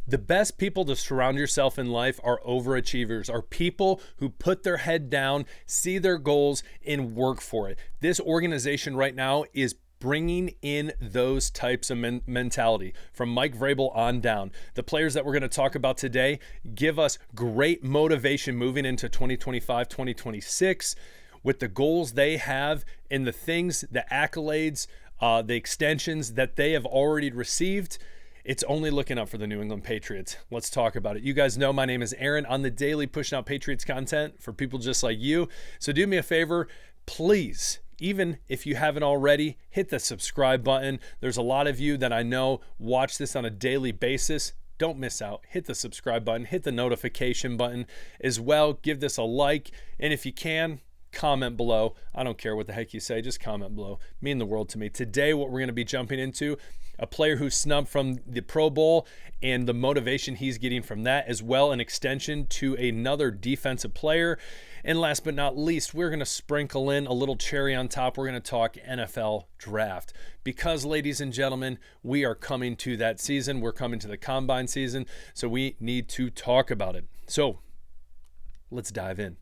The best people to surround yourself in life are overachievers, are people who put their head down, see their goals, and work for it. This organization right now is bringing in those types of mentality from Mike Vrabel on down. The players that we're going to talk about today give us great motivation moving into 2025, 2026 with the goals they have and the things, the accolades, the extensions that they have already received. It's only looking up for the New England Patriots. Let's talk about it. You guys know my name is Aaron. On the daily, pushing out Patriots content for people just like you. So do me a favor, please, even if you haven't already, hit the subscribe button. There's a lot of you that I know watch this on a daily basis. Don't miss out. Hit the subscribe button. Hit the notification button as well. Give this a like. And if you can, comment below. I don't care what the heck you say. Just comment below. Mean the world to me. Today, what we're going to be jumping into, a player who's snubbed from the Pro Bowl and the motivation he's getting from that, as well an extension to another defensive player. And last but not least, we're going to sprinkle in a little cherry on top. We're going to talk NFL draft because, ladies and gentlemen, we are coming to that season. We're coming to the combine season, so we need to talk about it. So let's dive in.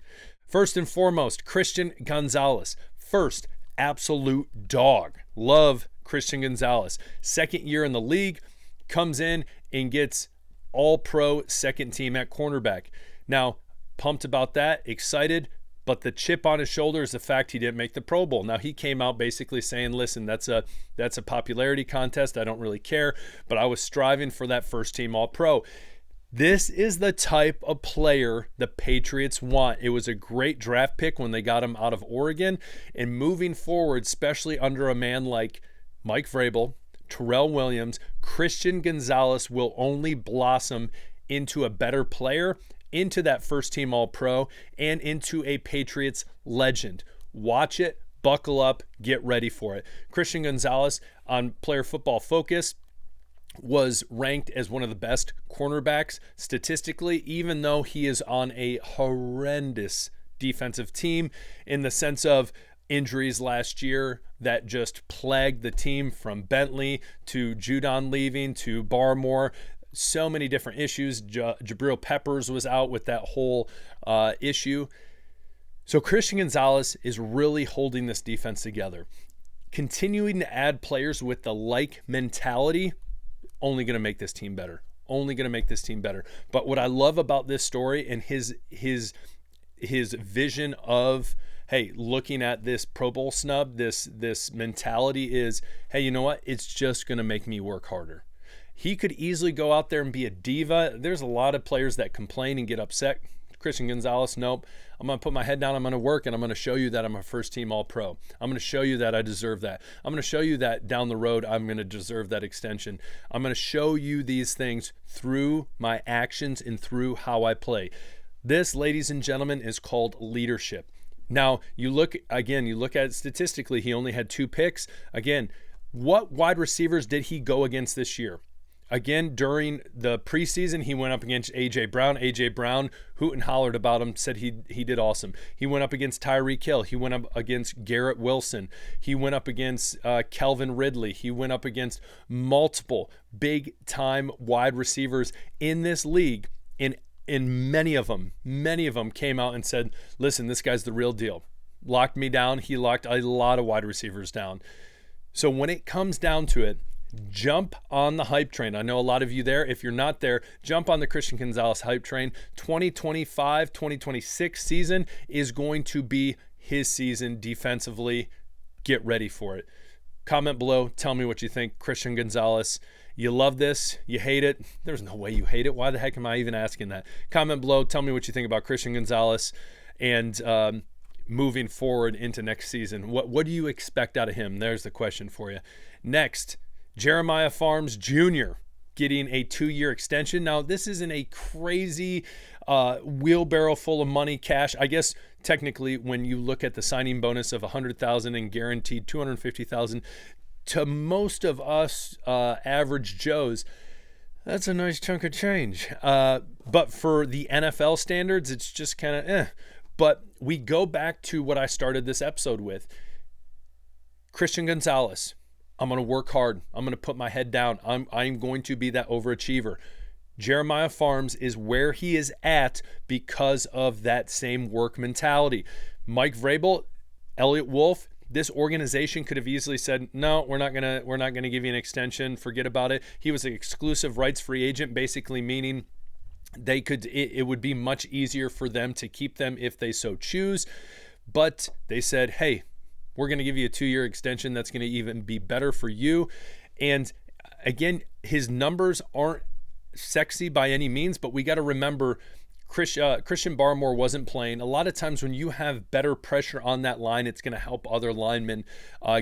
First and foremost, Christian Gonzalez. First, absolute dog. Love Christian Gonzalez. Second year in the league, comes in and gets all-pro second team at cornerback. Now, pumped about that, excited, but the chip on his shoulder is the fact he didn't make the Pro Bowl. Now, he came out basically saying, listen, that's a popularity contest. I don't really care, but I was striving for that first team all-pro. This is the type of player the Patriots want. It was a great draft pick when they got him out of Oregon. And moving forward, especially under a man like Mike Vrabel, Terrell Williams, Christian Gonzalez will only blossom into a better player, into that first team All-Pro, and into a Patriots legend. Watch it, buckle up, get ready for it. Christian Gonzalez on Player Football Focus was ranked as one of the best cornerbacks statistically, even though he is on a horrendous defensive team in the sense of injuries last year that just plagued the team, from Bentley to Judon leaving to Barmore. So many different issues. Jabril Peppers was out with that whole issue. So Christian Gonzalez is really holding this defense together. Continuing to add players with the like mentality, only going to make this team better. Only going to make this team better. But what I love about this story and his vision of, hey, looking at this Pro Bowl snub, this mentality is, hey, you know what? It's just going to make me work harder. He could easily go out there and be a diva. There's a lot of players that complain and get upset. Christian Gonzalez, nope. I'm going to put my head down. I'm going to work, and I'm going to show you that I'm a first-team All-Pro. I'm going to show you that I deserve that. I'm going to show you that down the road I'm going to deserve that extension. I'm going to show you these things through my actions and through how I play. This, ladies and gentlemen, is called leadership. Now, you look at it statistically, he only had 2 picks. Again, what wide receivers did he go against this year? Again, during the preseason, he went up against A.J. Brown. A.J. Brown hoot and hollered about him, said he did awesome. He went up against Tyreek Hill. He went up against Garrett Wilson. He went up against Calvin Ridley. He went up against multiple big-time wide receivers in this league. And many of them came out and said, listen, this guy's the real deal. Locked me down. He locked a lot of wide receivers down. So when it comes down to it, jump on the hype train. I know a lot of you there. If you're not there, jump on the Christian Gonzalez hype train. 2025, 2026 season is going to be his season defensively. Get ready for it. Comment below. Tell me what you think. Christian Gonzalez, you love this? You hate it? There's no way you hate it. Why the heck am I even asking that? Comment below. Tell me what you think about Christian Gonzalez and moving forward into next season. What do you expect out of him? There's the question for you. Next, Jeremiah Pharms Jr. getting a 2-year extension. Now, this isn't a crazy wheelbarrow full of money, cash. I guess technically when you look at the signing bonus of $100,000 and guaranteed $250,000, to most of us average Joes, that's a nice chunk of change. But for the NFL standards, it's just kind of eh. But we go back to what I started this episode with. Christian Gonzalez. I'm going to work hard. I'm going to put my head down. I'm going to be that overachiever. Jeremiah Pharms is where he is at because of that same work mentality. Mike Vrabel, Elliott Wolf, this organization could have easily said, no, we're not gonna give you an extension. Forget about it. He was an exclusive rights free agent, basically meaning it would be much easier for them to keep them if they so choose. But they said, hey, we're going to give you a 2-year extension that's going to even be better for you. And again, his numbers aren't sexy by any means, but we got to remember Christian Barmore wasn't playing. A lot of times when you have better pressure on that line, it's going to help other linemen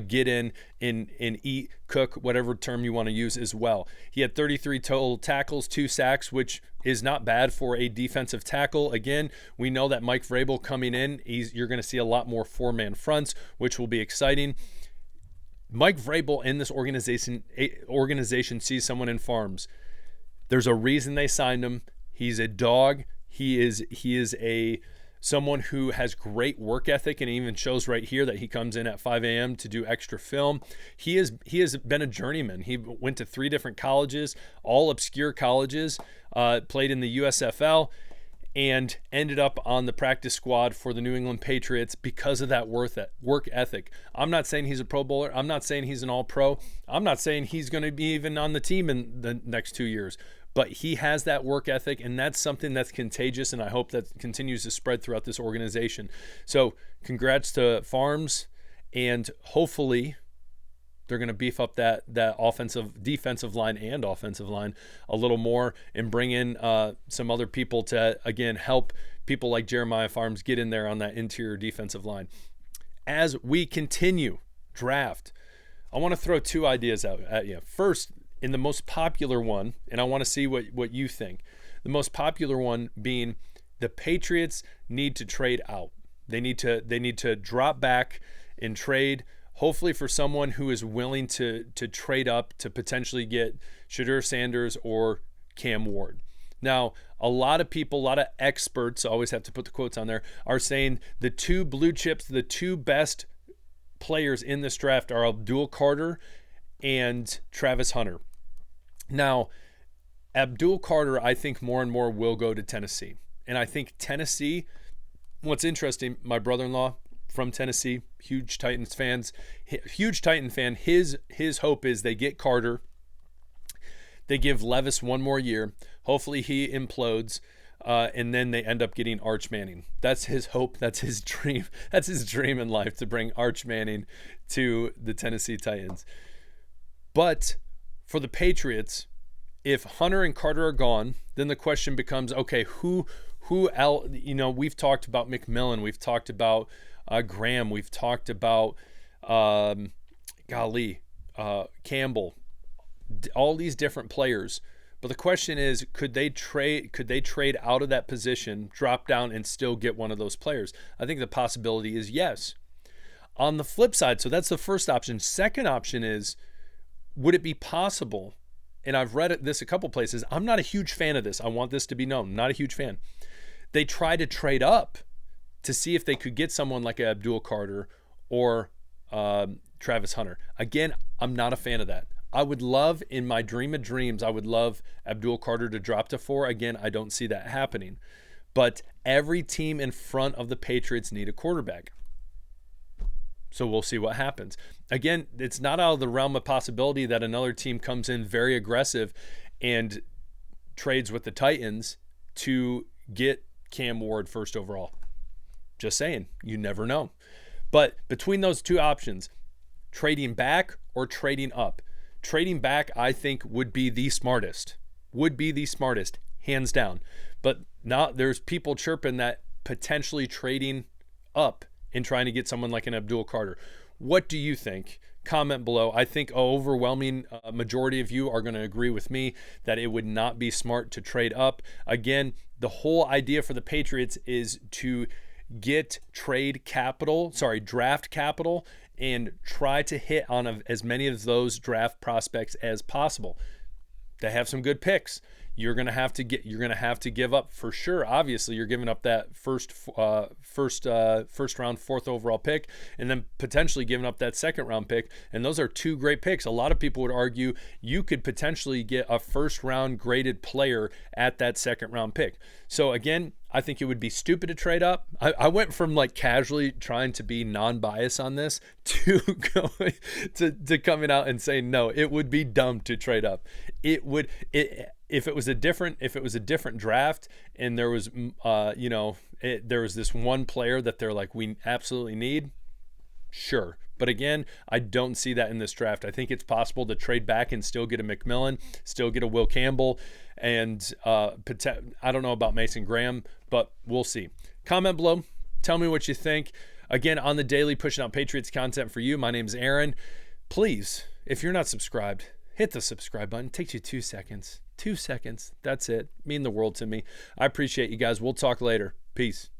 get in and eat, cook, whatever term you want to use as well. He had 33 total tackles, 2 sacks, which is not bad for a defensive tackle. Again, we know that Mike Vrabel coming in, you're going to see a lot more 4-man fronts, which will be exciting. Mike Vrabel in this organization sees someone in Pharms. There's a reason they signed him. He's a dog. He is someone who has great work ethic, and it even shows right here that he comes in at 5 a.m. to do extra film. He has been a journeyman. He went to 3 different colleges, all obscure colleges, played in the USFL, and ended up on the practice squad for the New England Patriots because of that work ethic. I'm not saying he's a Pro Bowler. I'm not saying he's an All-Pro. I'm not saying he's going to be even on the team in the next 2 years. But he has that work ethic, and that's something that's contagious, and I hope that continues to spread throughout this organization. So congrats to Pharms, and hopefully they're going to beef up that defensive line and offensive line a little more and bring in some other people to, again, help people like Jeremiah Pharms get in there on that interior defensive line. As we continue draft, I want to throw 2 ideas out at you. First, in the most popular one, and I want to see what you think. The most popular one being the Patriots need to trade out. They need to drop back and trade, hopefully for someone who is willing to trade up to potentially get Shedeur Sanders or Cam Ward. Now, a lot of people, a lot of experts, I always have to put the quotes on there, are saying the 2 blue chips, the 2 best players in this draft are Abdul Carter and Travis Hunter. Now, Abdul Carter, I think more and more will go to Tennessee. And I think Tennessee, what's interesting, my brother-in-law from Tennessee, huge Titan fan. His hope is they get Carter. They give Levis 1 more year. Hopefully he implodes. And then they end up getting Arch Manning. That's his hope. That's his dream. That's his dream in life, to bring Arch Manning to the Tennessee Titans. But for the Patriots, if Hunter and Carter are gone, then the question becomes, okay, who else? You know, we've talked about McMillan, we've talked about Graham, we've talked about Campbell, all these different players. But the question is, could they trade out of that position, drop down, and still get one of those players? I think the possibility is yes. On the flip side, so that's the first option. Second option is, would it be possible, and I've read this a couple places, I'm not a huge fan of this. I want this to be known. Not a huge fan. They try to trade up to see if they could get someone like Abdul Carter or Travis Hunter. Again, I'm not a fan of that. I would love, in my dream of dreams, I would love Abdul Carter to drop to 4. Again, I don't see that happening. But every team in front of the Patriots need a quarterback. So we'll see what happens. Again, it's not out of the realm of possibility that another team comes in very aggressive and trades with the Titans to get Cam Ward first overall. Just saying, you never know. But between those 2 options, trading back or trading up, trading back, I think, would be the smartest, hands down. But now there's people chirping that potentially trading up and trying to get someone like an Abdul Carter. What do you think? Comment below. I think an overwhelming majority of you are going to agree with me that it would not be smart to trade up. Again, the whole idea for the Patriots is to get draft capital and try to hit on as many of those draft prospects as possible. They have some good picks. you're gonna have to give up for sure. Obviously, you're giving up that first round, fourth overall pick, and then potentially giving up that second round pick. And those are two great picks. A lot of people would argue you could potentially get a first round graded player at that second round pick. So again, I think it would be stupid to trade up. I went from like casually trying to be non-biased on this to going to coming out and saying no, it would be dumb to trade up. If it was a different draft and there was there was this one player that they're like, we absolutely need, sure. But again, I don't see that in this draft. I think it's possible to trade back and still get a McMillan, still get a Will Campbell, and I don't know about Mason Graham, but we'll see. Comment below. Tell me what you think. Again, on the daily, pushing out Patriots content for you. My name's Aaron. Please, if you're not subscribed, hit the subscribe button. It takes you 2 seconds. 2 seconds. That's it. Mean the world to me. I appreciate you guys. We'll talk later. Peace.